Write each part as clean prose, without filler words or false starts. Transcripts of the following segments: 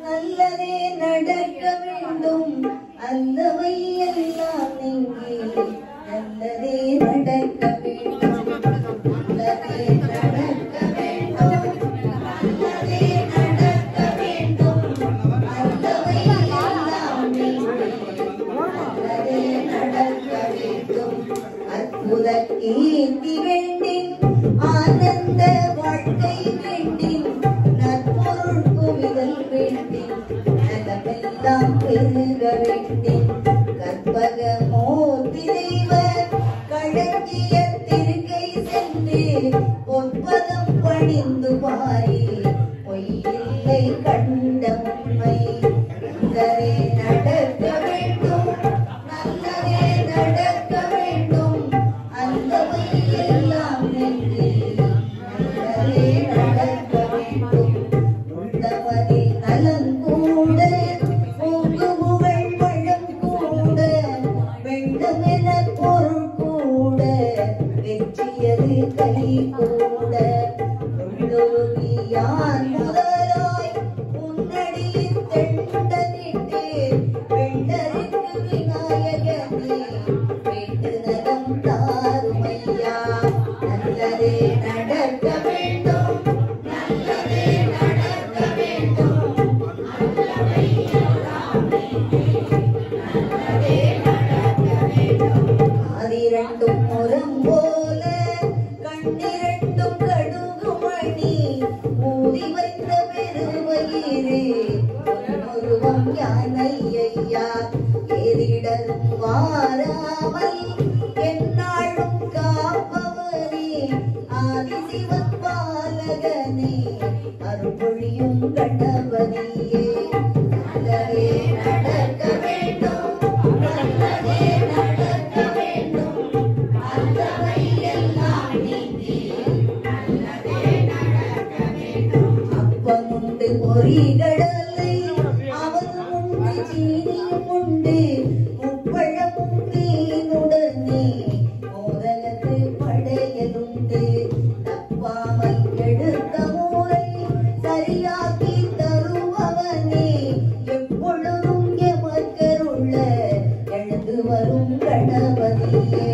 நல்லதே நடக்க வேண்டும் அல்லவை எல்லாம் நீங்கி நல்லதே நடக்க வேண்டும் நல்லதே நடக்க வேண்டும் நல்லதே நடக்க வேண்டும் அல்லவை எல்லாம் நீங்கி நல்லதே நடக்க வேண்டும் அற்புத கீர்த்தி வேண்டின் ஆனந்த வாழ்க்கை வேண்டின் நற்பொருள் குவிதல் வேண்டின் நலமெல்லாம் பெருக வேண்டின் கற்பக மூர்த்தி தெய்வ களஞ்சிய திருக்கை சென்று பொற்பதம் பணிந்து பாரி பொய்யில்லை கண்ட உண்மை நல்லதே நடக்க வேண்டும் நல்லதே நடக்க வேண்டும் அல்லவை எல்லாம் நெற்றி நல்லதே நடக்க வேண்டும் உள்ளவனே நலன் கூட மூக்கு புகழ் பழம் கூட வெள்ளமென பொருள் கூட வெற்றியது கை கூட உள்ளொருகி யான் முதலாய் உன்னடியில் தெண்டனிட்டு வெண்டருக்கு விநாயகனே வேண்டு நலம் தாருமையா நல்லதே நடக்க வேண்டும் நல்லதே நடக்க வேண்டும் நல்லவை எல்லாம் நல்லதே நடக்க வேண்டும் காதிரண்டும் முரம் போல கண்ணிரண்டும் கடுகு மணி ஊதி வைத்த பெருவயிறு பொன்னுருவம் யானை ஐயா ஏறிடரும் வாராமல் எந்நாளும் காப்பவனே ஆதிசிவன் பாலகனே அருள்பொழியும் கணபதியே நல்லதே நடக்க வேண்டும் நல்லதே நடக்க வேண்டும் அல்லவை எல்லாம் நீங்கி நல்லதே நடக்க வேண்டும் அப்பமுண்டு பொறிகடலை அவன் உண்டு சீனியும் உண்டு முப்பழமும் மீனுடனே மோதலத்து படையலுண்டு தப்பாமல் எடுத்த முறை சரியாக்கி தருபவனே எப்பொழுதும் எமக்கருள எழுந்து வரும் கணபதியே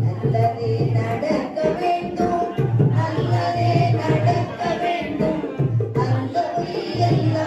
நல்லதே நடக்க வேண்டும் நல்லதே நடக்க வேண்டும் அல்லவை எல்லாம்